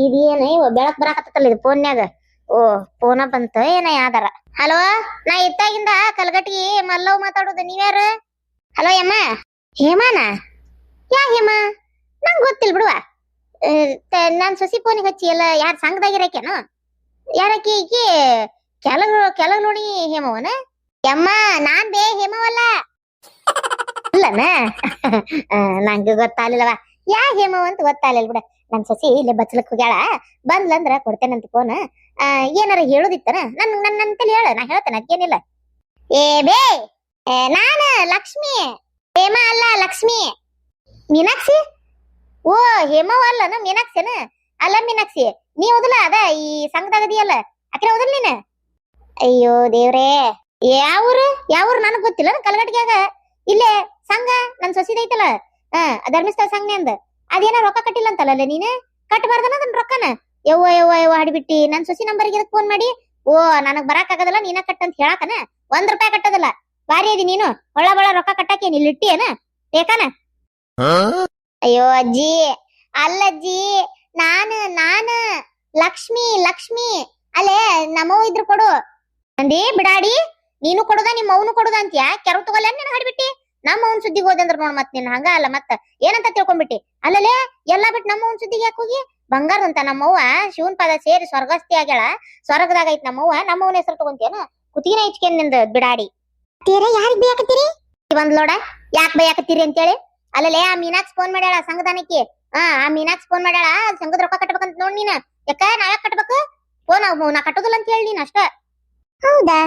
ಇದೇನ ಇವ ಬೆಳಕ್ ಬರಾಕತ್ತಲ್ಲ ಇದು ಫೋನ್ಯಾಗ. ಓ ಫೋನ ಬಂತ ಏನ ಯಾವ್ದಾರ. ಹಲೋ, ನಾ ಇತ್ತಾಗಿಂದ ಕಲ್ಗಟ್ಟಿಗೆ ಮಲ್ಲವ್ ಮಾತಾಡೋದು. ನೀವ್ಯಾರು? ಹಲೋ ಯಮ್ಮ. ಹೇಮಾನ? ಯಾ ಹೇಮಾ? ನಂಗ್ ಗೊತ್ತಿಲ್ ಬಿಡುವ. ನಾನ್ ಸೊಸಿ ಫೋನಿಗೆ ಹಚ್ಚಿ ಎಲ್ಲ ಯಾರ ಸಂಘದಾಗಿರಕೇನು? ಯಾರಕಿ ಈಕಿ ಕೆಳಗ್ ನೋಡಿ ಹೇಮವನ? ಯಮ್ಮ ನಾನ್ ಬೇ ಹೇಮವಲ್ಲ. ಅಲ್ಲನ? ನಂಗೆ ಗೊತ್ತಾಗ್ಲಿಲ್ಲವ ಯಾ ಹೇಮವ ಅಂತ ಗೊತ್ತಾಗ್ಲಿಲ್ಲ ಬಿಡ. ನನ್ ಸೊಸಿ ಇಲ್ಲೇ ಬಚ್ಚಲಕ್ ಹೋಗ್ಯಾಳ, ಬಂದ್ಲಂದ್ರ ಕೊಡ್ತೇನಂತ ಫೋನ್. ಏನಾರ ಹೇಳುದಿತ್ತನ ನನ್ನಂತೇಳಿ ಹೇಳ, ನಾ ಹೇಳ್ತೇನೆ, ಅದ್ಕೇನಿಲ್ಲ. ಏ ಬೇ, ನಾನ ಲಕ್ಷ್ಮಿ. ಹೇಮ ಅಲ್ಲ ಲಕ್ಷ್ಮಿ. ಮೀನಾಕ್ಷಿ? ಓ ಹೇಮವ ಅಲ್ಲನ ಮೀನಾಕ್ಷಿನ? ಅಲ್ಲ ಮೀನಾಕ್ಷಿ, ನೀ ಓದಲ್ಲ ಅದ ಈ ಸಂಘದಾಗದಿಯಲ್ಲ, ಅಕ್ರೆ ಓದಲ್ ನೀನ? ಅಯ್ಯೋ ದೇವ್ರೇ, ಯಾವೂರು ಯಾವೂರು ನನಗ್ ಗೊತ್ತಿಲ್ಲ. ಕಲ್ಗಟ್ಟಿಗ್ಯಾಗ ಇಲ್ಲೇ ಸಂಘ ನನ್ ಸೊಸಿದೈತಲ್ಲ, ಧರ್ಮಸ್ಥಳ ಸಂಘ ಅಂದ. ಅದೇನ ರೊಕ್ಕ ಕಟ್ಟಿಲ್ಲ ಅಂತಲ್ಲ ನೀನ್? ಕಟ್ಟಬಾರ್ದನ ಅದನ್ನ ರೊಕ್ಕನ? ಯವ್ವ ಯವ್ವ ಯವ್ವ ಹಾಡಿಬಿಟ್ಟಿ. ನನ್ ಸೊಸಿ ನಂಬರ್ಗೆ ಎದಕ್ ಫೋನ್ ಮಾಡಿ ಓ ನನಗ್ ಬರಾಕ್ ಆಗದಲ್ಲ ನೀನ ಕಟ್ಟಂತ ಹೇಳಾಕನ? 1 ರೂಪಾಯಿ ಕಟ್ಟದಲ್ಲ. ಬಾರಿ ಅದಿ ನೀನು, ಒಳ್ಳ ಬಳ ರೊಕ್ಕ ಕಟ್ಟಾಕಿ ಇಲ್ಲಿ ಇಟ್ಟಿಯೇನ ಬೇಕಾನ? ಅಯ್ಯೋ ಅಜ್ಜಿ, ಅಲ್ಲಜ್ಜಿ, ನಾನು ಲಕ್ಷ್ಮಿ ಲಕ್ಷ್ಮಿ. ಅಲ್ಲೇ ನಮ್ಮವ್ ಇದ್ರು ಕೊಡು ಅಂದಿ ಬಿಡಾಡಿ. ನೀನು ಕೊಡುದ ನಿಮ್ಮ ಅವನು ಕೊಡುದ ಅಂತ್ಯಾ? ಕೆರವ್ ತಗೊಲ್ಲ ನೀನ್ ಹಾಡ್ಬಿಟ್ಟಿ. ನಮ್ಮ ಅವ್ನ ಸುದ್ದಿಗೆ ಹೋದಂದ್ರ ನೋಡ್ ಮತ್ ನೀನ್ ಹಂಗ ಅಲ್ಲ ಮತ್ತ ಏನಂತ ತಿಳ್ಕೊಂಡ್ಬಿಟ್ಟಿ. ಅಲ್ಲಲೇ ಎಲ್ಲಾ ಬಿಟ್ಟು ನಮ್ಮ ಅವ್ನ ಸುದ್ದಿಗೆ ಯಾಕೆ ಹೋಗಿ? ಬಂಗಾರದಂತ ನಮ್ಮವ್ವ ಶಿವನ್ ಪದ ಸೇರಿ ಸ್ವರ್ಗಸ್ಥಿ ಆಗ್ಯಾಳ, ಸ್ವರ್ಗದಾಗ ಐತ್ ನಮ್ಮವ್ವ. ನಮ್ಮವ್ನ ಹೆಸರು ತಗೊಂತೇನ? ಕುತ್ತಿಗೆನ ಇಚ್ಕೇನ್ ನಿಂದ ಬಿಡಾಡಿ. ಯಾರಿಗ್ ಬೇಕತ್ತೀರಿ? ಬಂದ್ ನೋಡ ಯಾಕೆ ಬೈಯಾಕತ್ತೀರಿ ಅಂತೇಳಿ. ಅಲ್ಲಲೇ ಆ ಮೀನಾಕ್ಷಿ ಫೋನ್ ಮಾಡ್ಯಾಳ ಸಂಘದಾನಕ್ಕೆ. ಆ ಮೀನಾಕ್ಷಿ ಫೋನ್ ಮಾಡ್ಯಾಳ, ಸಂಘದ ರೊಕ್ಕ ಕಟ್ಬೇಕಂತ ನೋಡ್ ನೀನ್. ಯಾಕ ನಾಳೆ ಕಟ್ಬೇಕು ಫೋನ್? ನಾ ಕಟ್ಟೋದಿಲ್ಲ ಅಂತ ಹೇಳಿ ನೀನ್ ಅಷ್ಟ. ಹೌದಾ?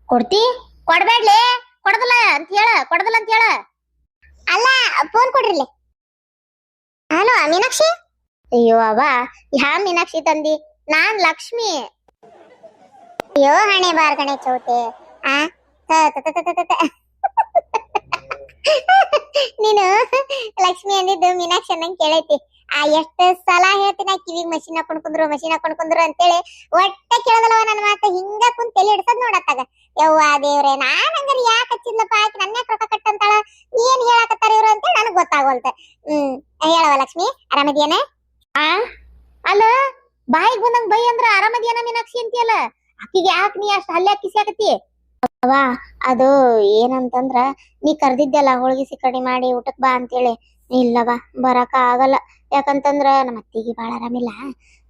ಕೊಡ್ತಿ? ಕೊಡ್ಬೇಡ್ಲಿ, ಕೊಡದಲ್ಲ ಅಂತ ಹೇಳ, ಕೊಡದಲ್ಲ ಅಂತ ಹೇಳ. ಅಲ್ಲ ಫೋನ್ ಕೊಡ್ರಿಲಿ. ಹಲೋ ಮೀನಾಕ್ಷಿ? ಅಯ್ಯೋ ಅವ ಯಾ ಮೀನಾಕ್ಷಿ ತಂದಿ? ನಾನ್ ಲಕ್ಷ್ಮಿ. ಅಯ್ಯೋ ಹಣೆ ಬಾರ್ ಗಣೆ ಚೌತೆ. ಆ ನೀನು ಲಕ್ಷ್ಮಿ ಅಂದಿದ್ದು ಮೀನಾಕ್ಷಿ ಅನ್ನಂಗ್ ಕೇಳೈತಿ. ಎಷ್ಟು ಸಲ ಹೇಳ್ತೀನಿ ಕಿವಿಗ್ ಮಷಿನ್ ಹಾಕೊಂಡ್ ಕುಂದ್ರು ಅಂತೇಳಿ. ಒಟ್ಟೆ ಕೇಳದಲ್ವ ನನ್ನ ಮಾತ. ಹಿಂಗ ಕುಂತ ತಲೆ ಹಿಡ್ಸದ್ ನೋಡತ್ತಾಗ. ಯವ್ವ ದೇವ್ರೆ, ನಾನ್ ಹಂಗಾರ ಯಾಕೆ ಹಚ್ಚಿದ್ಲಪ್ಪ, ಆಕಿ ನನ್ನ ಯಾಕೆ ರೊಕ್ಕ ಕಟ್ಟಂತಾಳ, ಏನ್ ಹೇಳಾಕತ್ತಾರ ಇವ್ರು ಅಂತೇಳಿ ನನಗ್ ಗೊತ್ತಾಗೋಲ್ತ. ಹೇಳವ ಲಕ್ಷ್ಮಿ, ಆರಾಮದಿಯನ? ಅಲ್ಲ ಬಾಯಿಗೆ ಬಂದಂಗ್ ಬೈ ಅಂದ್ರ ಆರಾಮದಿಯನ ಮೀನಾಕ್ಷಿ ಅಂತೀಯಲ್ಲ, ಆಕಿಗೆ ಯಾಕೆ ನೀ ಅಷ್ಟ್ ಹಲ್ಲೆ ಕಿಸಿಯಾಕತಿ? ಅವ್ವ ಅದು ಏನಂತಂದ್ರ, ನೀ ಕರ್ದಿದ್ದೆಲ್ಲ ಹೋಳ್ಗಿ ಸಿಕ್ಕಣಿ ಮಾಡಿ ಊಟಕ್ ಬಾ ಅಂತೇಳಿ. ಇಲ್ಲವ ಬರಾಕ ಆಗಲ್ಲ. ಯಾಕಂತಂದ್ರ ನಮ್ಮ ಅತ್ತಿಗೆ ಬಾಳ ಆರಾಮಿಲ್ಲ,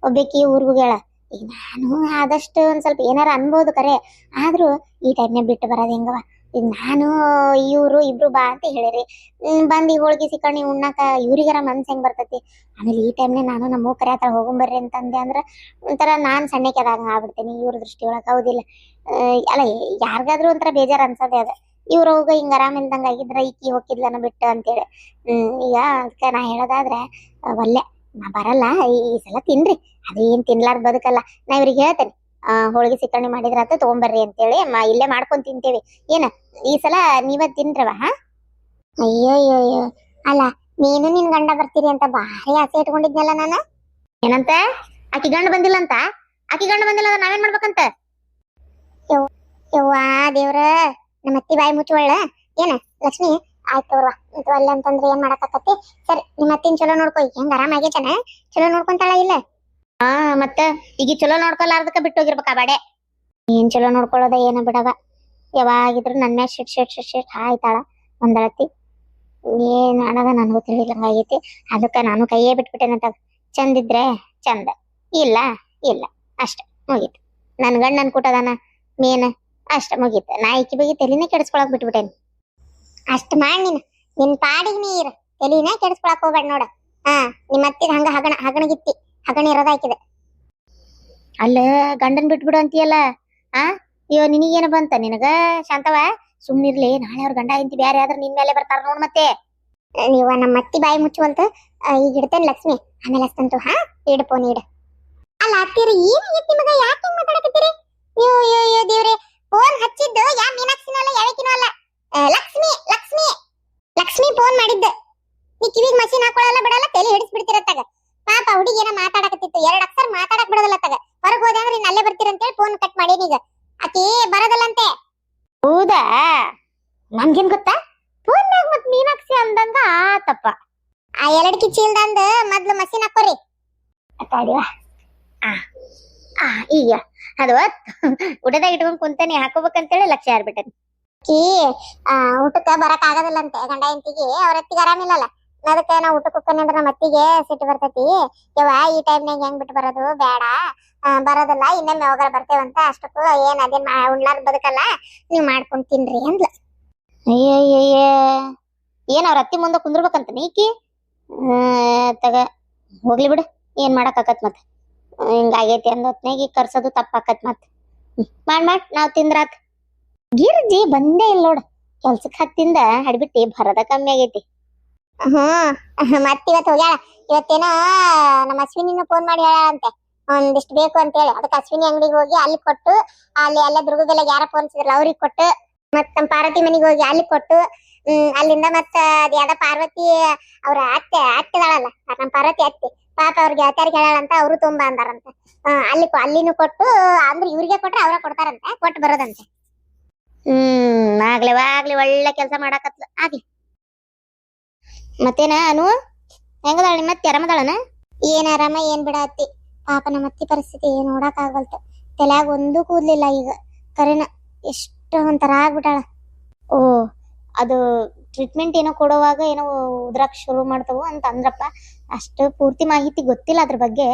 ಒಬ್ಬಾಕಿ ಊರ್ಗ್ ಹೋಗ್ಯಾಳ. ಈಗ ನಾನು ಆದಷ್ಟು ಒಂದ್ ಸ್ವಲ್ಪ ಏನಾರ ಅನ್ಬೋದು ಕರೆ, ಆದ್ರೂ ಈ ಟೈಮ್ನ ಬಿಟ್ಟು ಬರೋದ್ ಹೆಂಗವ? ಈಗ ನಾನು ಇವ್ರು ಇಬ್ರು ಬಾ ಅಂತ ಹೇಳಿರಿ, ಬಂದ್ ಈ ಹೋಳ್ಗಿ ಸಿಕ್ಕಣಿ ಉಣ್ಣಾಕ ಇವ್ರಿಗಾರ ಮನ್ಸ್ ಹೆಂಗ್ ಬರ್ತೈತಿ? ಆಮೇಲೆ ಈ ಟೈಮ್ನ ನಾನು ನಮ್ಮ ಕರ್ಯಾತಾಳ ಹೋಗಂಬರ್ರಿ ಅಂತಂದೆ ಅಂದ್ರ ಒಂಥರ ನಾನ್ ಸಣ್ಣಕ್ಕೆದಾಗ ಆಗ್ಬಿಡ್ತೇನೆ ಇವ್ರ ದೃಷ್ಟಿ ಒಳಗ. ಹೌದಿಲ್ಲ? ಅಲ್ಲ ಯಾರಿಗಾದ್ರೂ ಒಂಥರ ಬೇಜಾರ್ ಅನ್ಸದೆ ಅದ. ಇವ್ರ ಹೋಗ ಹಿಂಗ ಆರಾಮ್ ಇಲ್ದಂಗ ಆಗಿದ್ರ ಈಕಿ ಹೋಗಿದ್ಲನ ಬಿಟ್ಟು ಅಂತೇಳಿ. ಈಗ ಅದಕ್ಕೆ ನಾ ಹೇಳೋದಾದ್ರೆ ಒಲ್ಲೆ ನಾ ಬರಲ್ಲ ಈ ಸಲ. ತಿನ್ರಿ, ಅದೇನ್ ತಿನ್ಲಾರ್ದ ಬದುಕಲ್ಲ. ನಾ ಇವ್ರಿಗೆ ಹೇಳ್ತೇನೆ, ಹೋಳಿಗೆ ಸಿಕ್ಕಣಿ ಮಾಡಿದ್ರ ಅಂತ ತಗೊಂಬರ್ರಿ ಅಂತೇಳಿ. ಇಲ್ಲೇ ಮಾಡ್ಕೊಂಡ್ ತಿಂತೇವಿ. ಏನ ಈ ಸಲ ನೀವ ತಿನ್ರವ? ಅಯ್ಯೋ ಅಲ್ಲ ನೀನು ನಿನ್ ಗಂಡ ಬರ್ತೀರಿ ಅಂತ ಭಾರಿ ಆಸೆ ಇಟ್ಕೊಂಡಿದ್ನಲ್ಲ ನಾನು. ಏನಂತ? ಆಕಿ ಗಂಡ ಬಂದಿಲ್ಲ ಅಂತ? ಆಕಿ ಗಂಡ ಬಂದಿಲ್ಲ ಅಂದ್ರೆ ನಾವೇನ್ ಮಾಡ್ಬೇಕಂತ? ಯವ್ವಾ ದೇವ್ರ, ನಮ್ಮ ಅತ್ತಿ ಬಾಯಿ ಮುಚ್ಚುವಳ್ಳ. ಏನ ಲಕ್ಷ್ಮಿ? ಆಯ್ತವ್ರವ, ಅಲ್ಲ ಅಂತಂದ್ರೆ ಏನ್ ಮಾಡಕತ್ತತಿ? ಸರಿ, ನಿಮ್ಮ ಅತ್ತಿನ ಚಲೋ ನೋಡ್ಕೊ. ಹೆಂಗ ಆರಾಮ ಆಗೇತನ? ಚಲೋ ನೋಡ್ಕೊಂತಾಳ ಇಲ್ಲ? ಮತ್ತ ಈಗ ಚಲೋ ನೋಡ್ಕೊಲಾರ್ದಕ್ಕ ಬಿಟ್ಟೋಗಿರ್ಬೇಕ ಬಾಡೆ. ಏನ್ ಚಲೋ ನೋಡ್ಕೊಳ್ಳೋದ ಏನ ಬಿಡವ. ಯಾವಾಗಿದ್ರು ನನ್ನ ಶಿಟ್ ಆಯ್ತಾಳ ಒಂದಳತಿ. ಏನ್ ಅನ್ನದ ನನಗೂ ತಿಳಿದಂಗಾಗೈತಿ. ಅದಕ್ಕ ನಾನು ಕೈಯೇ ಬಿಟ್ಬಿಟ್ಟೇನಂತ. ಚಂದಿದ್ರೆ ಚಂದ, ಇಲ್ಲ ಇಲ್ಲ, ಅಷ್ಟ ಮುಗೀತು. ನನ್ ಗಂಡ ನನ್ ಕೂಟದಾನ ಮೇನ್, ಅಷ್ಟ ಮುಗೀತು. ನಾ ಈಕಿ ಬಗ್ಗೆ ತಲೆನೇ ಕೆಡಿಸ್ಕೊಳಕ್ ಬಿಟ್ಬಿಟ್ಟೇನಿ. ಅಷ್ಟ ಮಾಡಿ ನೀನ್ ನಿನ್ ಪಾಡಿಗೆ ನೀರ್ ತಲೆನ ಕೆಡಿಸ್ಕೊಳಕ್ ಹೋಗ್ಬೇಡ ನೋಡ. ನಿಮ್ಮ ಅತ್ತಿದ ಹಂಗ ಹಗಣಗಿತ್ತಿ ಹಗಣ ಇರೋದ ಹಾಕಿದೆ. ಅಲ್ಲ ಗಂಡನ್ ಬಿಟ್ಬಿಡು ಅಂತೀಯಲ್ಲ. ಅಯ್ಯೋ ನಿನಗೇನ ಬಂತ ನಿನಗ? ಶಾಂತವ ಸುಮ್ನಿರ್ಲಿ, ನಾಳೆ ಅವ್ರ ಗಂಡ ಇಂತಿ ಬ್ಯಾರೆ ಆದ್ರ ನಿನ್ ಮೇಲೆ ಬರ್ತಾರ ನೋಡ್ ಮತ್ತೆ. ನೀವ ನಮ್ಮ ಅತ್ತಿ ಬಾಯಿ ಮುಚ್ಚುವಂತ. ಈಗ ಇಡ್ತೇನೆ ಲಕ್ಷ್ಮಿ, ಆಮೇಲೆ ಅಷ್ಟಂತು. ಇಡ್ ಫೋನ್ ಇಡ. ಅಲ್ಲ ಅತ್ತಿರ ಏನಾಗೈತಿ ನಿಮಗ? ಯಾಕೆ ಹಿಂಗ್ ಮಾತಾಡಕತ್ತೀರಿ? ಅಯ್ಯೋ ದೇವ್ರೆ, ಫೋನ್ ಹಚ್ಚಿದ್ದು ಯಾ ಮೀನಾಕ್ಷಿನೂ ಅಲ್ಲ ಯಾವಕಿನೂ ಅಲ್ಲ, ಲಕ್ಷ್ಮಿ ಫೋನ್ ಮಾಡಿದ್ದ. ನೀ ಕಿವಿಗ್ ಮಷಿನ್ ಹಾಕೊಳ್ಳಲ್ಲ ಬಿಡಲ್ಲ, ತಲೆ ಹಿಡಿಸ್ಬಿಡ್ತಿರತ್ತಾಗ. ಪಾಪ ಹುಡುಗಿ ಏನ ಮಾತಾಡಕತ್ತಿತ್ತು, 2 ಅಕ್ಷರ ಮಾತಾಡಕ್ ಬಿಡೋದಲ್ಲ ತಗ. ಹೊರಗೆ ಹೋದೆ ಅಂದ್ರೆ ಇನ್ನು ಅಲ್ಲೇ ಬರ್ತೀರಂತೇಳಿ ಫೋನ್ ಕಟ್ ಮಾಡೀನೀಗ. ಆಕಿ ಬರೋದಲ್ಲಂತೆ. ಹೌದಾ? ನಮ್ಗೇನ್ ಗೊತ್ತಾ? ಫೋನ್ಯಾಗ ಮತ್ ಮೀನಾಕ್ಷಿ ಅಂದಂಗ ಆತಪ್ಪ. ಆ ಎರಡ್ಕಿ ಚೀಲ್ದಂದ ಮೊದ್ಲು ಮಷೀನ್ ಹಾಕೋರಿ ಅತ್ತಾಡಿವ. ಈಗ ಅದು ಊಟದಾಗ ಇಟ್ಕೊಂಡ್ ಕುಂತಾನೆ ಹಾಕೋಬೇಕಂತೇಳಿ ಲಕ್ಷ್ಯ ಯಾರ್ಬಿಟ್ಟನಿ. ಕಿ ಊಟಕ್ಕ ಬರಕ್ ಆಗೋದಿಲ್ಲ ಅಂತೆ ಗಂಡ ಹೆಂಡತಿಗೆ, ಅವ್ರ ಅತ್ತಿಗೆ ಆರಾಮಿಲ್ಲಲ್ಲ. ಅದಕ್ಕ ನಾ ಊಟಕ್ಕೆ ಹೋಗ್ತಾನೆ ಅಂದ್ರೆ ನಮ್ಮ ಅತ್ತಿಗೆ ಸಿಟ್ಟು ಬರ್ತೈತಿ. ಯವ್ವ ಈ ಟೈಮ್ನಾಗ ಹೆಂಗ್ ಬಿಟ್ಟು ಬರೋದು, ಬೇಡ ಬರೋದಲ್ಲ, ಇನ್ನೊಮ್ಮೆ ಯಾವಾಗ ಬರ್ತೇವಂತ, ಅಷ್ಟಕ್ಕೂ ಏನ್ ಅದೇನ್ ಉಣ್ಲಾರ್ದ ಬದುಕಲ್ಲ, ನೀವ್ ಮಾಡ್ಕೊಂಡ್ ತಿನ್ರಿ ಅಂದ್ಲ. ಅಯ್ಯಯ್ಯ ಏನ್ ಅವ್ರ ಅತ್ತಿ ಮುಂದೆ ಕುಂದ್ರಬೇಕಂತ ನೀಕಿ ತಗ ಹೋಗ್ಲಿ ಬಿಡು, ಏನ್ ಮಾಡಕ್ ಆಕತ್ ಮತ್ ಹಿಂಗಾಗೈತಿ ಅಂದೊತ್ನಾಗ ಕರ್ಸೋದು ತಪ್ಪಾಕತ್ ಮತ್ ಮಾಡ್ ನಾವ್ ತಿಂದ್ರಾತ್. ಗಿರ್ಜಿ ಬಂದೇ ಇಲ್ಲ ನೋಡ, ಕೆಲ್ಸಕ್ ಹತ್ತಿಂದ ಹಡ್ಬಿಟ್ಟಿ ಬರದ ಕಮ್ಮಿ ಆಗೈತಿ. ಮತ್ ಇವತ್ ಹೋಗ್ಯಾಳ. ಇವತ್ತೇನೋ ನಮ್ಮ ಅಶ್ವಿನಿನ ಫೋನ್ ಮಾಡಿ ಹೇಳಂತೆ ಒಂದಿಷ್ಟು ಬೇಕು ಅಂತ ಹೇಳಿ. ಅದಕ್ಕೆ ಅಶ್ವಿನಿ ಅಂಗಡಿಗೆ ಹೋಗಿ ಅಲ್ಲಿ ಕೊಟ್ಟು, ಅಲ್ಲಿ ಎಲ್ಲ ದುರ್ಗದೆಲ್ಲ ಯಾರ ಫೋನ್ಸಿದ್ರಲ್ಲ ಅವ್ರಿಗೆ ಕೊಟ್ಟು, ಮತ್ ನಮ್ಮ ಪಾರ್ವತಿ ಮನೆಗೆ ಹೋಗಿ ಅಲ್ಲಿ ಕೊಟ್ಟು, ಅಲ್ಲಿಂದ ಮತ್ತ ಅದ್ ಯಾವ್ದ ಪಾರ್ವತಿ ಅವ್ರ ಅತ್ತೆದಾಳಲ್ಲ ನಮ್ಮ ಪಾರ್ವತಿ ಅತ್ತಿ, ಪಾಪ ಅವ್ರಿಗೆ ಅತ್ಯಾರಿಗೆ ಹೇಳಂತ ಅವ್ರು ತುಂಬಾ ಅಂದಾರಂತ. ಅಲ್ಲಿನೂ ಕೊಟ್ಟು, ಅಂದ್ರೆ ಇವ್ರಿಗೆ ಕೊಟ್ರೆ ಅವ್ರ ಕೊಡ್ತಾರಂತೆ, ಕೊಟ್ಟು ಬರೋದಂತೆ. ಆಗ್ಲಿ ಒಳ್ಳೆ ಕೆಲಸ ಮಾಡಾಕತ್ಲ ಆಗ್ಲಿ. ಮತ್ತೇನ ಅನು ಹೆಂಗದಾಳ ನಿಮ್ಮ ಅತ್ತಿ, ಆರಾಮದಾಳನ? ಏನ್ ಆರಾಮ ಏನ್ ಬಿಡ ಅತ್ತಿ, ಪಾಪ ನಮ್ಮ ಅತ್ತಿ ಪರಿಸ್ಥಿತಿ ನೋಡಕ್ ಆಗವಲ್ತು. ತಲೆಯಾಗ ಒಂದು ಕೂದ್ಲಿಲ್ಲ ಈಗ, ಕರೆನ ಎಷ್ಟು ಒಂಥರ ಆಗ್ಬಿಟ್ಟಾಳ. ಓ ಅದು ಟ್ರೀಟ್ಮೆಂಟ್ ಏನೋ ಕೊಡುವಾಗ ಏನೋ ಉದ್ರಾಕ್ ಶುರು ಮಾಡ್ತವು ಅಂತ ಅಂದ್ರಪ್ಪ. ಅಷ್ಟು ಪೂರ್ತಿ ಮಾಹಿತಿ ಗೊತ್ತಿಲ್ಲ ಅದ್ರ ಬಗ್ಗೆ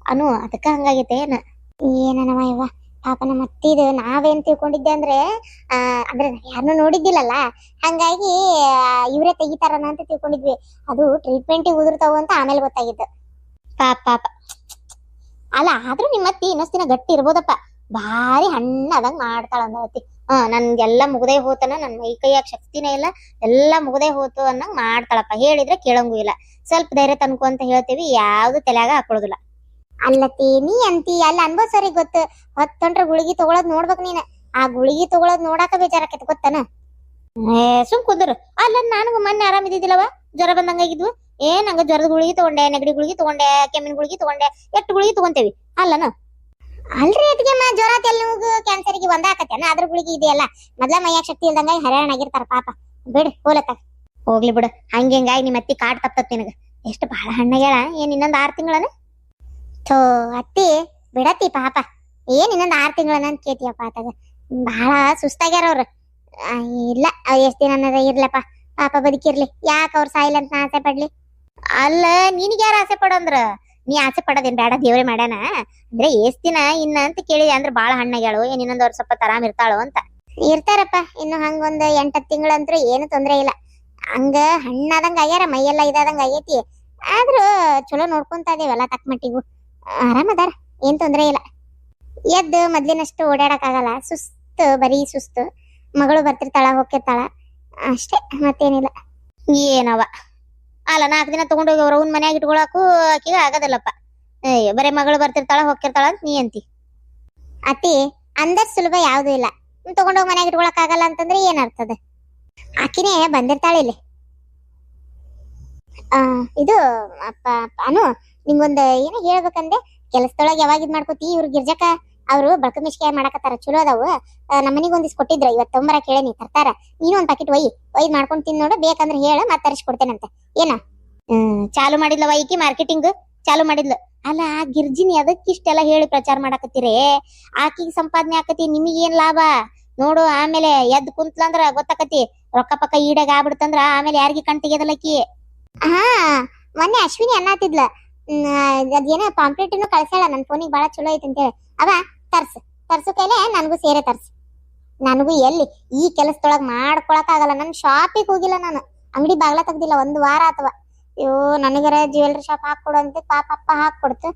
ಅನು, ಅದಕ್ಕ ಹಂಗಾಗೈತೆ ಏನವ ಇವ. ಪಾಪ ನಮ್ಮ ಅತ್ತಿದು ನಾವೇನ್ ತಿಳ್ಕೊಂಡಿದ್ದೆ ಅಂದ್ರೆ ಅಂದ್ರೆ ಯಾರನ್ನೂ ನೋಡಿದ್ದಿಲ್ಲಲ್ಲ, ಹಂಗಾಗಿ ಇವ್ರೇ ತೆಗಿತಾರನ ಅಂತ ತಿಳ್ಕೊಂಡಿದ್ವಿ. ಅದು ಟ್ರೀಟ್ಮೆಂಟಿಗೆ ಉದುರ್ತಾವು ಅಂತ ಆಮೇಲೆ ಗೊತ್ತಾಗಿದ್ದು. ಪಾಪ ಅಲ್ಲ, ಆದ್ರೂ ನಿಮ್ಮ ಅತ್ತಿ ಇನ್ನೊಂದ್ ದಿನ ಗಟ್ಟಿ ಇರ್ಬೋದಪ್ಪ, ಭಾರಿ ಹಣ್ಣಾದಂಗ್ ಮಾಡ್ತಾಳ ಅಂದತಿ. ನನ್ಗೆಲ್ಲ ಮುಗ್ದೇ ಹೋತನ, ನನ್ ಮೈ ಕೈಯಾಗ ಶಕ್ತಿನೇ ಇಲ್ಲ, ಎಲ್ಲ ಮುಗ್ದೇ ಹೋತು ಅನ್ನಂಗ್ ಮಾಡ್ತಾಳಪ್ಪ. ಹೇಳಿದ್ರೆ ಕೇಳಂಗೂ ಇಲ್ಲ. ಸ್ವಲ್ಪ ಧೈರ್ಯ ತನ್ಕೊ ಅಂತ ಹೇಳ್ತೀವಿ, ಯಾವ್ದು ತಲೆಯಾಗ ಹಾಕೊಳ್ಳೋದಿಲ್ಲ. ಅಲ್ಲತ್ತಿ ನೀ ಅಂತಿ, ಅಲ್ಲ ಅನ್ಭವ್ಸರಿ ಗೊತ್ತು. ಹೊತ್ತೊಂಡ್ರೆ ಗುಳಿಗಿ ತಗೊಳದ್ ನೋಡ್ಬೇಕ್ ನೀನ್. ಆ ಗುಳಿಗಿ ತಗೊಳದ್ ನೋಡಾಕ ಬೇಜಾರಾಕೈತಿ ಗೊತ್ತನ. ಸುಮ್ ಕುಂದ್ರು. ಅಲ್ಲ ನನಗೂ ಮೊನ್ನೆ ಆರಾಮಿದ್ದಿಲ್ಲವ, ಜ್ವರ ಬಂದಂಗಾಗಿದ್ವು. ನಂಗ ಜ್ವರದ ಗುಳಿಗಿ ತಗೊಂಡೆ, ನೆಗಡಿ ಗುಳಿಗಿ ತಗೊಂಡೆ, ಕೆಮ್ಮಿನ ಗುಳಿಗಿ ತಗೊಂಡೆ, ಎಷ್ಟು ಗುಳಿಗಿ ತಗೊಂತೇವಿ ಅಲ್ಲನ. ಅಲ್ರಿ ಅದ್ಗೆಮ್ಮ ಜ್ವರ ತೆಲ್ನುಗು ಕ್ಯಾನ್ಸರ್ಗೆ ಒಂದ ಆಕತ್ತೇನ, ಅದ್ರ ಗುಳಿಗಿ ಇದೆಯಲ್ಲ. ಮೊದ್ಲ ಮೈಯಾಗ ಶಕ್ತಿ ಇಲ್ದಂಗ ಹೈರಾಣ ಆಗಿರ್ತಾರ ಪಾಪ. ಬಿಡು ಹೋಲತ್ತ, ಹೋಗ್ಲಿ ಬಿಡು. ಹಂಗಾಗಿ ನಿಮ್ಮ ಅತ್ತಿ ಕಾಡ್ ತಪ್ಪತ್ ನಿನಗ. ಎಷ್ಟು ಬಹಳ ಹಣ್ಣಗ್ಯಾಳ, ಏನ್ ಇನ್ನೊಂದ್ 6 ತಿಂಗಳನ? ಥೋ ಅತ್ತಿ ಬಿಡತ್ತಿ ಪಾಪ, ಏನ್ ಇನ್ನೊಂದ್ 6 ತಿಂಗಳನ ಅಂತ ಕೇತಿಯಪ್ಪ. ಆತಾಗ ಬಹಳ ಸುಸ್ತಾಗ್ಯಾರ ಅವ್ರ. ಇಲ್ಲ ಎಷ್ಟ್ ದಿನ ಇರ್ಲಪ್ಪ, ಪಾಪ ಬದುಕಿರ್ಲಿ, ಯಾಕ ಅವ್ರ ಸಾಯಿಲ್ ಅಂತ ಆಸೆ ಪಡ್ಲಿ. ಅಲ್ಲ ನಿನಗೆ ಯಾರು ಆಸೆ ಪಡಂದ್ರ, ನೀ ಆಸೆ ಪಡೋದೇನ್ ಬೇಡ, ದೇವ್ರೆ ಮಾಡ್ಯಾನ. ಅಂದ್ರೆ ಎಷ್ಟ್ ದಿನ ಇನ್ನ ಅಂತ ಕೇಳಿದೆ, ಅಂದ್ರೆ ಬಾಳ ಹಣ್ಣಗ್ಯಾಳು, ಏನ್ ಇನ್ನೊಂದ್ ವರ್ಷ ಸ್ವಲ್ಪ ಆರಾಮ್ ಇರ್ತಾಳು ಅಂತ. ಇರ್ತಾರಪ್ಪ ಇನ್ನು ಹಂಗೊಂದ್ 8-10 ತಿಂಗಳಂತ್ರು ಏನು ತೊಂದ್ರೆ ಇಲ್ಲ. ಹಂಗ ಹಣ್ಣಾದಂಗ ಆಗ್ಯಾರ, ಮೈಯೆಲ್ಲ ಇದಾದಂಗ ಆಗೈತಿ. ಆದ್ರೂ ಚಲೋ ನೋಡ್ಕೊಂತ ಇದೀವಲ್ಲ ತಕ್ಕ ಮಟ್ಟಿಗೂ, ಆರಾಮದಾರ, ಏನ್ ತೊಂದ್ರೆ ಇಲ್ಲ. ಎದ್ದು ಮೊದ್ಲಿನಷ್ಟು ಓಡಾಡಕ್ ಆಗಲ್ಲ, ಸುಸ್ತು, ಬರೀ ಸುಸ್ತು. ಮಗಳು ಬರ್ತಿರ್ತಾಳ ಹೋಗಿರ್ತಾಳ ಅಷ್ಟೇ, ಮತ್ತೇನಿಲ್ಲ. ಏನವ ಅಲ್ಲ 4 ದಿನ ತಗೊಂಡೋಗಿ ಅವ್ರ ಅವ್ನ ಮನ್ಯಾಗ ಇಟ್ಕೊಳಕು ಆಕಿಗೆ ಆಗದಿಲ್ಲಪ್ಪ. ಬರೇ ಮಗಳು ಬರ್ತಿರ್ತಾಳ ಹೋಗಿರ್ತಾಳ ಅಂತ ನೀ ಅಂತಿ. ಅತಿ ಅಂದರ್ ಸುಲಭ ಯಾವ್ದು ಇಲ್ಲ. ತಗೊಂಡೋಗಿ ಮನ್ಯಾಗ ಇಟ್ಕೊಳಕ್ ಆಗಲ್ಲ ಅಂತಂದ್ರೆ ಏನ್ ಅರ್ಥದ? ಆಕಿನೇ ಬಂದಿರ್ತಾಳ ಇಲ್ಲಿ. ಇದು ಅನು, ನಿಂಗೊಂದ್ ಏನೋ ಹೇಳ್ಬೇಕಂದೆ. ಕೆಲಸದೊಳಗೆ ಯಾವಾಗ ಇದ್ ಮಾಡ್ಕೋತಿ, ಇವ್ರು ಗಿರ್ಜಕ ಅವ್ರು ಬಳಕ ಮಿಷ್ಕೆ ಮಾಡಕತ್ತಾರ, ಚಲೋ ಅದಾವು. ನಮ್ಮನಿಗೆ ಒಂದಿಷ್ಟು ಕೊಟ್ಟಿದ್ರು, ಇವತ್ತು ತೊಂಬರ ಕೇಳೇನಿ, ತರ್ತಾರ. ನೀನು ಒಂದ್ ಪ್ಯಾಕೆಟ್ ಒಯ್ ಮಾಡ್ಕೊಂಡ್ ತಿನ್ ನೋಡು, ಬೇಕಂದ್ರೆ ಹೇಳ ಮತ್ತೆ ತರಿಸ್ಕೊಡ್ತೇನಂತ. ಏನ ಚಾಲು ಮಾಡಿದ್ಲವ ಈಕಿ, ಮಾರ್ಕೆಟಿಂಗ್ ಚಾಲು ಮಾಡಿದ್ಲು. ಅಲ್ಲ ಆ ಗಿರ್ಜಿನಿ ಅದಕ್ಕಿಷ್ಟೆಲ್ಲ ಹೇಳಿ ಪ್ರಚಾರ ಮಾಡಕತ್ತೀರಿ, ಆಕಿಗೆ ಸಂಪಾದನೆ ಆಕತಿ, ನಿಮಗೇನ್ ಲಾಭ ನೋಡು. ಆಮೇಲೆ ಎದ್ ಕುಂತ್ಲಂದ್ರ ಗೊತ್ತಾಕತಿ, ರೊಕ್ಕ ಪಕ್ಕ ಈಡಾಗ ಆಗ್ಬಿಡ್ತಂದ್ರ ಆಮೇಲೆ ಯಾರಿಗೆ ಕಣ್ ತೆಗೆದಲಕ್ಕಿ. ಮೊನ್ನೆ ಅಶ್ವಿನಿ ಅನ್ನತಿದ್ಲ, ಅದೇನ ಪಾಂಪ್ಲೆಟ್ ಕಳ್ಸ್ಯಾಳ ನನ್ ಫೋನಿಗೆ, ಬಾಳ ಚಲೋ ಐತಿ ಅಂತೇಳಿ. ಅವ ತರ್ಸು ಕೈಲೆ ನನಗೂ ಸೇರೆ ತರ್ಸು. ನನಗೂ ಎಲ್ಲಿ ಈ ಕೆಲಸದೊಳಗ್ ಮಾಡ್ಕೊಳಕ್ ಆಗಲ್ಲ. ನನ್ ಶಾಪಿಗೆ ಹೋಗಿಲ್ಲ, ನಾನು ಅಂಗಡಿ ಬಾಗ್ಲ ತೆಗ್ದಿಲ್ಲ 1 ವಾರ ಅಥವಾ. ಅಯ್ಯೋ ನನಗರ ಜ್ಯುವೆಲ್ರಿ ಶಾಪ್ ಹಾಕೊಡು ಅಂತ ಪಾಪಪ್ಪ ಹಾಕೊಡ್ತು.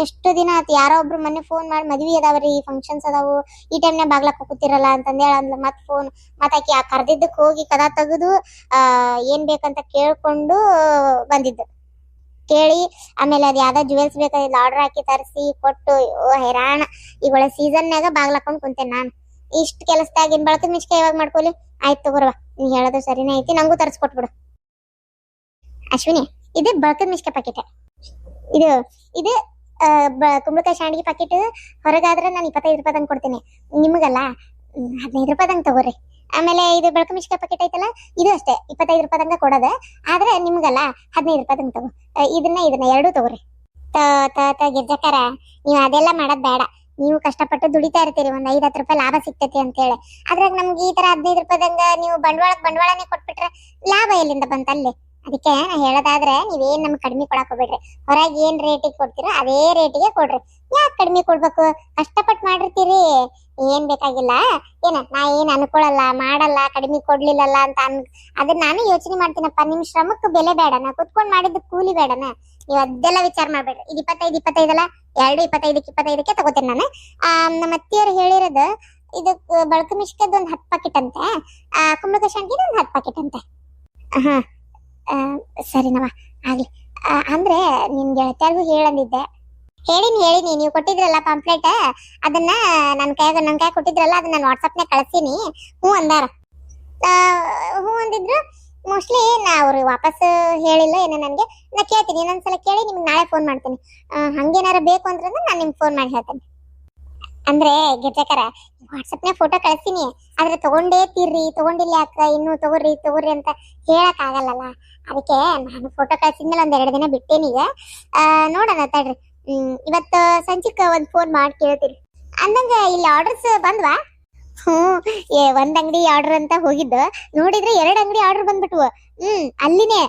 ಎಷ್ಟು ದಿನ ಆಯ್ತು. ಯಾರೋ ಒಬ್ರು ಮೊನ್ನೆ ಫೋನ್ ಮಾಡಿ, ಮದ್ವಿ ಅದಾವ್ರಿ, ಫಂಕ್ಷನ್ಸ್ ಅದಾವು, ಈ ಟೈಮ್ನಾಗ ಬಾಗ್ಲಕ್ ಕೂತಿರಲ್ಲ ಅಂತಂದ ಹೇಳಂದ್ಲ. ಮತ್ ಫೋನ್ ಆಕಿ ಆ ಕರ್ದಿದ್ದಕ್ ಹೋಗಿ ಕದ ತೆಗೆದು ಏನ್ ಬೇಕಂತ ಕೇಳ್ಕೊಂಡು ಬಂದಿದ್ದು. ಕೇಳಿ ಆಮೇಲೆ ಅದ್ ಯಾವ್ದೋ ಜುವೆಲ್ಸ್ ಬೇಕಾಗಿಲ್ಲ, ಆರ್ಡರ್ ಹಾಕಿ ತರಿಸಿ ಕೊಟ್ಟು ಹೈರಾಣ. ಈಗ ಒಳ್ಳೆ ಸೀಸನ್ಯಾಗ ಬಾಗ್ಲಾಕೊಂಡ್ ಕುಂತೇನೆ ನಾನು. ಇಷ್ಟ ಕೆಲಸದಾಗಿನ್ ಬಳಕ ಮಿಚ್ಕೆ ಯಾವಾಗ ಮಾಡ್ಕೊಲಿ. ಆಯ್ತು ತಗೋರ್ವ, ನೀ ಹೇಳೋದು ಸರಿನೇ ಐತಿ, ನಂಗೂ ತರಿಸ್ಕೊಟ್ಬಿಡು. ಅಶ್ವಿನಿ, ಇದು ಬಳಕದ ಮಿಚ್ಕೆ ಪಾಕೆಟ್. ಇದು ಕುಂಬಳಕಾಯಿ ಶಾಂಡಿಗೆ ಪಾಕೆಟ್ ಹೊರಗಾದ್ರೆ ನಾನು 25 ರೂಪಾಯಿದಂಗ್ ಕೊಡ್ತೀನಿ. ನಿಮಗಲ್ಲ 15 ರೂಪಾಯಿದಂಗ್ ತಗೋರಿ. ಆಮೇಲೆ ಇದು ಬೆಳಕು ಮಿಶ್ಕ ಪಾಕೆಟ್ ಐತಲ್ಲ ಇದು ಅಷ್ಟೇ 25 ರೂಪಾಯಿದಂಗ ಕೊಡೋದ. ಆದ್ರೆ ನಿಮ್ಗಲ್ಲ 15 ರೂಪಾಯಿದಂಗ ತಗೋ. ಇದನ್ನ ಎರಡೂ ತಗೋರಿ. ಗಿರ್ಜಕ್ಕರ ನೀವ್ ಅದೆಲ್ಲ ಮಾಡೋದ್ ಬೇಡ. ನೀವು ಕಷ್ಟಪಟ್ಟು ದುಡಿತಾ ಇರ್ತೀರಿ, ಒಂದ್ 5-10 ರೂಪಾಯಿ ಲಾಭ ಸಿಗ್ತೈತಿ ಅಂತ ಹೇಳಿ. ಅದ್ರಾಗ ನಮ್ಗೆ ಈ ತರ 15 ರೂಪಾಯಿದಂಗ ನೀವು ಬಂಡವಾಳನೇ ಕೊಟ್ಬಿಟ್ರೆ ಲಾಭ ಎಲ್ಲಿಂದ ಬಂತಲ್ಲಿ? ಅದಕ್ಕೆ ನಾ ಹೇಳೋದಾದ್ರೆ ನೀವೇನ್ ನಮ್ಗೆ ಕಡಿಮೆ ಕೊಡಕ್ ಹೋಗ್ಬೇಡ್ರಿ. ಹೊರಗೆ ಏನ್ ರೇಟಿಗೆ ಕೊಡ್ತೀರೋ ಅದೇ ರೇಟಿಗೆ ಕೊಡ್ರಿ. ಯಾಕೆ ಕಡಿಮೆ ಕೊಡ್ಬೇಕು? ಕಷ್ಟಪಟ್ಟು ಮಾಡಿರ್ತೀರಿ, ಏನ್ ಬೇಕಾಗಿಲ್ಲ. ನಾ ಏನ್ ಅನ್ಕೊಳಲ್ಲ ಮಾಡಲ್ಲ ಕಡಿಮೆ ಕೊಡ್ಲಿಲ್ಲಲ್ಲ ಅಂತ ಅದನ್ನ ನಾನು ಯೋಚನೆ ಮಾಡ್ತೀನಪ್ಪ. ನಿಮ್ ಶ್ರಮಕ್ಕೆ ಬೆಲೆ ಬೇಡ, ನಾ ಕುತ್ಕೊಂಡ್ ಮಾಡಿದ ಕೂಲಿ ಬೇಡನ? ನೀವ್ ಅದೆಲ್ಲ ವಿಚಾರ ಮಾಡ್ಬೇಡ್ರಿ. ಇದು 25 ಅಲ್ಲ, 25ಕ್ಕೆ ತಗೋತೇನೆ ನಾನು. ನಮ್ಮ ಅತ್ತಿಯವ್ರು ಹೇಳಿರೋದು ಇದು ಬಳಕೆ ಮಿಶ್ಕದ ಒಂದ್ 10 ಪಾಕೆಟ್ ಅಂತೆ, ಕುಂಬಳಕಾಯಿ ಶಾಂಡ್ಗಿದ ಒಂದ್ 10 ಪಾಕೆಟ್ ಅಂತೆ. ಹಾ ಸರಿನವ ಆಗ್ಲಿ. ಅಂದ್ರೆ ನಿನ್ ಗೆಳತಿಯಾರ್ಗು ಹೇಳಂದಿದ್ದೆ. ಹೇಳಿನಿ ನೀವು ಕೊಟ್ಟಿದ್ರಲ್ಲ ಪಾಂಪ್ಲೆಟ್, ಅದನ್ನ ನನ್ ಕೈ ಕೊಟ್ಟಿದ್ರಲ್ಲ, ಅದನ್ನ ನಾನು ವಾಟ್ಸಪ್ನಾಗ ಕಳ್ಸೀನಿ. ಹ್ಞೂ ಅಂದಾರ. ಹ್ಞೂ ಅಂದಿದ್ರು. ಮೋಸ್ಟ್ಲಿ ನಾ ಅವ್ರು ವಾಪಸ್ ಹೇಳಿಲ್ಲ ಏನೋ ನನ್ಗೆ. ನಾ ಕೇಳ್ತೀನಿ, ಇನ್ನೊಂದ್ಸಲ ಕೇಳಿ ನಿಮ್ಗೆ ನಾಳೆ ಫೋನ್ ಮಾಡ್ತೀನಿ. ಹಂಗೇನಾರ ಬೇಕು ಅಂದ್ರೆ ನಾನು ನಿಮ್ಗೆ ಫೋನ್ ಮಾಡಿ ಹೇಳ್ತೇನೆ. ಅಂದ್ರೆ ಗಿರ್ಜಕರ ವಾಟ್ಸಪ್ನಾಗ ಫೋಟೋ ಕಳ್ಸೀನಿ, ಆದ್ರೆ ತಗೊಂಡೇ ತೀರ್ರಿ, ತಗೊಂಡಿಲ್ಲ ಯಾಕ, ಇನ್ನು ತಗೋರಿ ಅಂತ ಹೇಳಕ್ ಆಗಲ್ಲಲ್ಲ. ಅದಕ್ಕೆ ನಾನು ಫೋಟೋ ಕಳ್ಸಿದ್ಮೇಲೆ 1-2 ದಿನ ಬಿಟ್ಟೇನೀಗ. ನೋಡೋಣ ತಡ್ರಿ. ಇವತ್ತು ಸಂಜಿಕ್ ಒಂದ್ ಫೋನ್ ಮಾಡಿ ಕೇಳ್ತೀರಿ. ಅಂದಂಗ ಇಲ್ಲಿ ಆರ್ಡರ್ಸ್ ಬಂದ್ವಾ? ಒಂದ್ ಅಂಗಡಿ ಆರ್ಡರ್ ಅಂತ ಹೋಗಿದ್ದು, ನೋಡಿದ್ರೆ 2 ಅಂಗಡಿ ಆರ್ಡರ್ ಬಂದ್ಬಿಟ್ವು. ಅಲ್ಲಿನೇ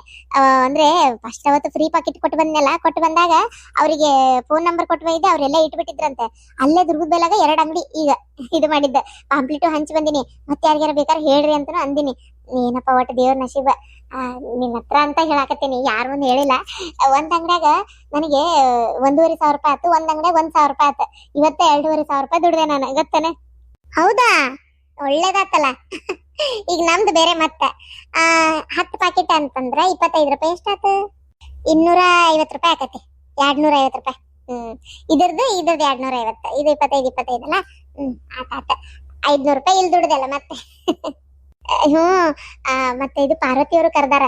ಅಂದ್ರೆ ಫಸ್ಟ್ ಅವತ್ತು ಫ್ರೀ ಪಾಕೆಟ್ ಕೊಟ್ಟು ಬಂದಾಗ ಅವರಿಗೆ ಫೋನ್ ನಂಬರ್ ಕೊಟ್ಟು ಬಂದಿದ್ದೆ, ಅವ್ರೆಲ್ಲ ಇಟ್ಬಿಟ್ಟಿದ್ರಂತೆ. ಅಲ್ಲೇ ದುರ್ಗದ ಬೆಲಾಗ 2 ಅಂಗಡಿ ಈಗ ಇದು ಮಾಡಿದ್ದೆ. ಪಾಂಪ್ಲೆಟ್ ಹಂಚಿ ಬಂದಿನಿ, ಮತ್ತೆ ಯಾರಿಗಾರ ಬೇಕಾದ್ರೆ ಹೇಳ್ರಿ ಅಂತ ಅಂದಿನಿ. ಏನಪ್ಪ ಒಟ್ಟು ದೇವ್ರ ನಶೀಬ. ನಿನ್ನ ಹತ್ರ ಅಂತ ಹೇಳಾಕತ್ತೀನಿ, ಯಾರು ಮುಂದೆ ಹೇಳಿಲ್ಲ. ಒಂದ್ ಅಂಗಡ್ಯಾಗ ನನಗೆ 1,500 ರೂಪಾಯಿ ಆಯ್ತು, ಒಂದ್ ಅಂಗಡ್ಯಾಗ 1,000 ರೂಪಾಯಿ ಆಯ್ತು. ಇವತ್ತೇ 2,500 ರೂಪಾಯಿ ದುಡ್ದೆ ನಾನು, ಗೊತ್ತೇನೆ? ಹೌದಾ, ಒಳ್ಳೇದಾತಲ್ಲ. ಈಗ ನಮ್ದು ಬೇರೆ. ಮತ್ತೆ 10 ಪಾಕೆಟ್ ಅಂತಂದ್ರೆ 25 ರೂಪಾಯಿ ಎಷ್ಟಾತು? 250 ರೂಪಾಯಿ ಆಕತಿ. 250 ರೂಪಾಯಿ. ಇದ್ರದ್ದು 250. ಇದು 25 ಅಲ್ಲ. ಆತ 500 ರೂಪಾಯಿ ಇಲ್ಲಿ ದುಡ್ದಲ್ಲ ಮತ್ತೆ. ಮತ್ತೆ ಇದು ಪಾರ್ವತಿ ಅವರು ಕರ್ದಾರ,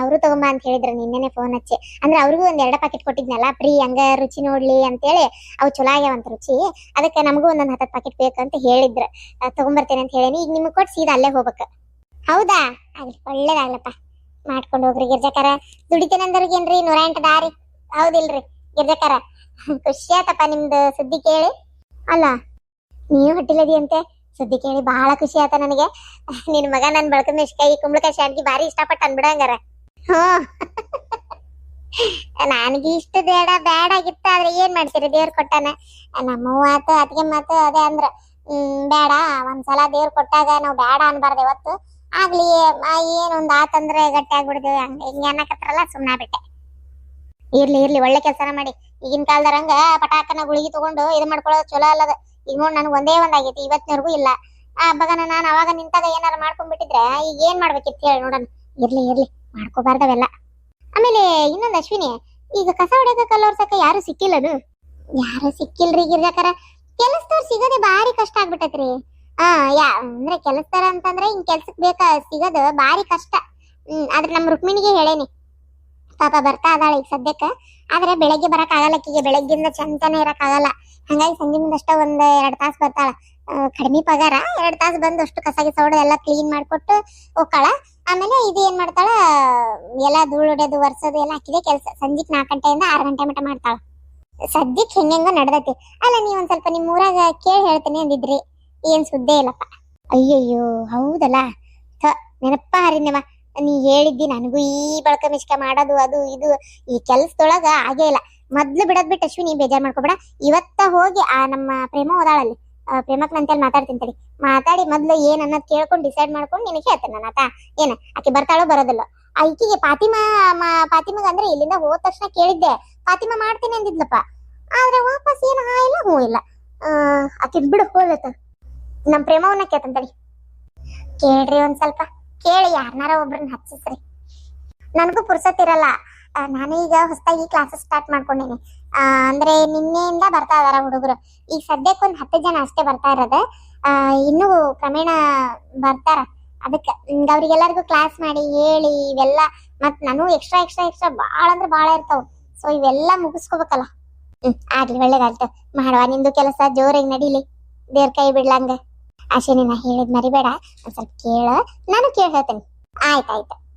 ಅವರು ತಗೊಂಬ ಅಂತ ಹೇಳಿದ್ರು ನಿನ್ನೆನೆ ಫೋನ್ ಹಚ್ಚಿ. ಅಂದ್ರೆ ಅವ್ರಿಗೂ 2 ಪಾಕೆಟ್ ಕೊಟ್ಟಿದ್ನಲ್ಲ ಫ್ರೀ, ಹಂಗ ರುಚಿ ನೋಡ್ಲಿ ಅಂತೇಳಿ. ಅವು ಚಲೋ ಆಗ್ಯಾವಂತ ರುಚಿ. ಅದಕ್ಕೆ ನಮಗೂ 10 ಪಾಕೆಟ್ ಬೇಕಂತ ಹೇಳಿದ್ರು. ತಗೊಂಬರ್ತೇನೆ ಅಂತ ಹೇಳೀನಿ. ಈಗ ನಿಮ್ಗೆ ಕೊಟ್ಟು ಸೀದಾ ಅಲ್ಲೇ ಹೋಗ್ಬೇಕು. ಹೌದಾ, ಆಗ್ಲಿ, ಒಳ್ಳೇದಾಗ್ಲಪ್ಪ. ಮಾಡ್ಕೊಂಡು ಹೋಗ್ರಿ ಗಿರ್ಜಕರ. ದುಡಿತೇನೆ ಅಂದ್ರಿಗೇನ್ರಿ 108 ದಾರಿ, ಹೌದಿಲ್ರಿ ಗಿರ್ಜಕರ? ಖುಷಿ ಆತಪ್ಪ ನಿಮ್ದು ಸುದ್ದಿ ಕೇಳಿ. ಅಲ್ಲ, ನೀವು ಹೊಟ್ಟಿಲದಿ ಅಂತೆ ಸುದ್ದಿ ಕೇಳಿ ಬಹಳ ಖುಷಿ ಆತ ನನಗೆ. ನಿನ್ ಮಗ ನನ್ ಬಳಕ ಮೆಣಸಿನಕಾಯಿ ಕುಂಬಳಕಾಯಿ ಶಾಂಡ್ಗಿ ಭಾರಿ ಇಷ್ಟಪಟ್ಟು ಅನ್ಬಿಡಂಗಾರ. ನನಗೆ ಇಷ್ಟ ಬೇಡ ಆಗಿತ್ತ, ಆದ್ರೆ ಏನ್ ಮಾಡ್ತೀರಿ, ದೇವ್ರ ಕೊಟ್ಟಾನ. ನಮ್ಮವ್ವ ಆತು ಅತಿಗೆ ಮಾತು ಅದೇ ಅಂದ್ರ ಬೇಡ, ಒಂದ್ಸಲ ದೇವ್ರ ಕೊಟ್ಟಾಗ ನಾವು ಬೇಡ ಅನ್ಬಾರ್ದು ಯಾವತ್ತು. ಆಗ್ಲಿ ಏನೊಂದ್ ಆತಂದ್ರೆ ಗಟ್ಟಿ ಆಗ್ಬಿಡ್ದೇವೆ. ಹಿಂಗ ಅನ್ನಕತ್ರಲ್ಲ ಸುಮ್ನ ಬಿಟ್ಟೆ. ಇರ್ಲಿ ಒಳ್ಳೆ ಕೆಲಸನ ಮಾಡಿ. ಈಗಿನ ಕಾಲದಾರಂಗ ಪಟಾಕನ ಗುಳಿಗೆ ತಗೊಂಡು ಇದು ಮಾಡ್ಕೊಳ್ಳೋದು ಚಲೋ ಅಲ್ಲದ. ಈಗ ನೋಡ್ ನನ್ಗೆ ಒಂದೇ ಒಂದಾಗೈತಿ, ಇವತ್ತಿನವರೆಗೂ ಇಲ್ಲ. ಬಗನ ನಾನು ಅವಾಗ ನಿಂತಾಗ ಏನಾರ ಮಾಡ್ಕೊಂಡ್ಬಿಟ್ಟಿದ್ರೆ ಈಗ ಏನ್ ಮಾಡ್ಬೇಕಿತ್ತು ಹೇಳಿ ನೋಡೋಣ. ಇರ್ಲಿ ಮಾಡ್ಕೋಬಾರ್ದವೆಲ್ಲ. ಆಮೇಲೆ ಇನ್ನೊಂದ್ ಅಶ್ವಿನಿ, ಈಗ ಕಸ ಹೊಡೆಯಕ ಕಲ್ಲೋರ್ಸಕ ಯಾರು ಸಿಕ್ಕಿಲ್ಲದು? ಯಾರು ಸಿಕ್ಕಿಲ್ರಿ ಗಿರ್ಜಕರ. ಕೆಲಸದವ್ರು ಸಿಗೋದೇ ಭಾರಿ ಕಷ್ಟ ಆಗ್ಬಿಟ್ಟೈತ್ರಿ. ಅಂದ್ರೆ ಕೆಲಸದವ್ರ ಅಂತಂದ್ರೆ ಹಿಂಗ್ ಕೆಲ್ಸಕ್ ಬೇಕಾ ಸಿಗೋದು ಭಾರಿ ಕಷ್ಟ. ಆದ್ರೆ ನಮ್ ರುಕ್ಮಿಣಿಗೆ ಹೇಳೇನಿ, ಪಾಪ ಬರ್ತಾ ಅದಾಳ ಈಗ ಸದ್ಯಕ್ಕ. ಆದ್ರೆ ಬೆಳಗ್ಗೆ ಬರಕ್ ಆಗಲ್ಲ, ಆಕಿಗೆ ಬೆಳಗ್ಗಿಂದ ಚಂತನೇ ಇರಕ್ ಆಗಲ್ಲ. ಹಂಗಾಗಿ ಸಂಜೆ ಮುಂದಷ್ಟ 1-2 ತಾಸು ಬರ್ತಾಳ. ಕಡಿಮೆ ಪಗಾರ, 2 ತಾಸು ಬಂದು ಅಷ್ಟು ಕಸಾಗಿ ಸೌಡ ಎಲ್ಲ ಕ್ಲೀನ್ ಮಾಡ್ಕೊಟ್ಟು ಹೋಗ್ತಾಳ. ಆಮೇಲೆ ಇದು ಏನ್ ಮಾಡ್ತಾಳ, ಎಲ್ಲ ಧೂಳು ಹೊಡೆಯೋದು ವರ್ಸೋದು ಎಲ್ಲ ಹಾಕಿದೆ ಕೆಲಸ. ಸಂಜೆಕ್ 4 ಗಂಟೆಯಿಂದ 6 ಗಂಟೆ ಮಟ್ಟ ಮಾಡ್ತಾಳ. ಸದ್ಯಕ್ ಹೆಂಗೋ ನಡ್ದೈತಿ. ಅಲ್ಲ, ನೀವ್ ಒಂದ್ ಸ್ವಲ್ಪ ನಿಮ್ ಊರಾಗ ಕೇಳಿ ಹೇಳ್ತೇನೆ ಅಂದಿದ್ರಿ, ಏನ್ ಸುದ್ದೇ ಇಲ್ಲಪ್ಪ. ಅಯ್ಯಯ್ಯೋ, ಹೌದಲ್ಲ, ನೆನಪ ಹರಿನವ. ನೀ ಹೇಳಿದ್ದಿ ನನಗೂ ಈ ಬಳಕ ಮಿಶ್ಕ ಮಾಡೋದು ಅದು ಇದು ಈ ಕೆಲ್ಸದೊಳಗ ಆಗೇ ಇಲ್ಲ. ಮೊದ್ಲು ಬಿಡದ್ ಬಿಟ್ಟು ಅಶ್ವಿನಿ ಬೇಜಾರ್ ಮಾಡ್ಕೊಬೇಡ. ಇವತ್ತ ಹೋಗಿ ನಮ್ಮ ಪ್ರೇಮ ಓದಾಳಲ್ಲಿ, ಪ್ರೇಮಕ್ ಅಂತೇಳಿ ಮಾತಾಡ್ತೀನಿ. ಮಾತಾಡಿ ಮೊದ್ಲು ಏನ್ ಅನ್ನೋದ್ ಕೇಳ್ಕೊಂಡು ಡಿಸೈಡ್ ಮಾಡ್ಕೊಂಡು ನಿನಗೆ ಹೇಳ್ತೇನೆ ನಾನು. ಆತ ಏನ ಆಕೆ ಬರ್ತಾಳೋ ಬರೋದಿಲ್ಲ. ಈಕಿಗೆ ಪಾತಿಮಗ ಅಂದ್ರೆ ಇಲ್ಲಿಂದ ಹೋದ ತಕ್ಷಣ ಕೇಳಿದ್ದೆ, ಪಾತಿಮಾ ಮಾಡ್ತೀನಿ ಅಂದಿದ್ಲಪ್ಪ. ಆದ್ರೆ ವಾಪಸ್ ಏನು ಇಲ್ಲ, ಹ್ಞೂ ಇಲ್ಲ. ಆಕೆ ಬಿಡು ಹೋಲತ್ತ. ನಮ್ ಪ್ರೇಮವನ್ನ ಕೇಳ್ತಂತಡಿ. ಕೇಳ್ರಿ ಒಂದ್ ಸ್ವಲ್ಪ ಕೇಳಿ, ಯಾರನಾರ ಒಬ್ರನ್ನ ಹಚ್ಚಿಸ್ರಿ. ನನಗೂ ಪುರ್ಸತ್ತಿರಲ್ಲ. ನಾನು ಈಗ ಹೊಸದಾಗಿ ಕ್ಲಾಸಸ್ ಸ್ಟಾರ್ಟ್ ಮಾಡ್ಕೊಂಡೇನಿ. ಅಂದ್ರೆ ನಿನ್ನೆಯಿಂದ ಬರ್ತಾ ಇದಾರ ಹುಡುಗರು. ಈಗ ಸದ್ಯಕ್ಕೆ 10 ಜನ ಅಷ್ಟೇ ಬರ್ತಾ ಇರೋದು. ಇನ್ನೂ ಕ್ರಮೇಣ ಬರ್ತಾರ. ಅದಕ್ಕೆ ಅವ್ರಿಗೆಲ್ಲರಿಗೂ ಕ್ಲಾಸ್ ಮಾಡಿ ಹೇಳಿ ಇವೆಲ್ಲ. ಮತ್ ನಾನು ಎಕ್ಸ್ಟ್ರಾ ಬಾಳ ಅಂದ್ರೆ ಬಾಳ ಇರ್ತಾವ. ಸೊ ಇವೆಲ್ಲ ಮುಗಿಸ್ಕೋಬೇಕಲ್ಲ. ಆಗ್ಲಿ, ಒಳ್ಳೇದಾಗ್ತ ಮಾಡುವ. ನಿಂದು ಕೆಲಸ ಜೋರಾಗಿ ನಡೀಲಿ, ದೇವ್ರ ಕೈ ಬಿಡ್ಲಂಗ. ಅಶ್ವಿನಿ ನಾ ಹೇಳಿದ್ ಮರಿಬೇಡ, ಒಂದ್ ಸ್ವಲ್ಪ ಕೇಳ, ನಾನು ಕೇಳಿ ಹೇಳ್ತೇನೆ. ಆಯ್ತಾಯ್ತು.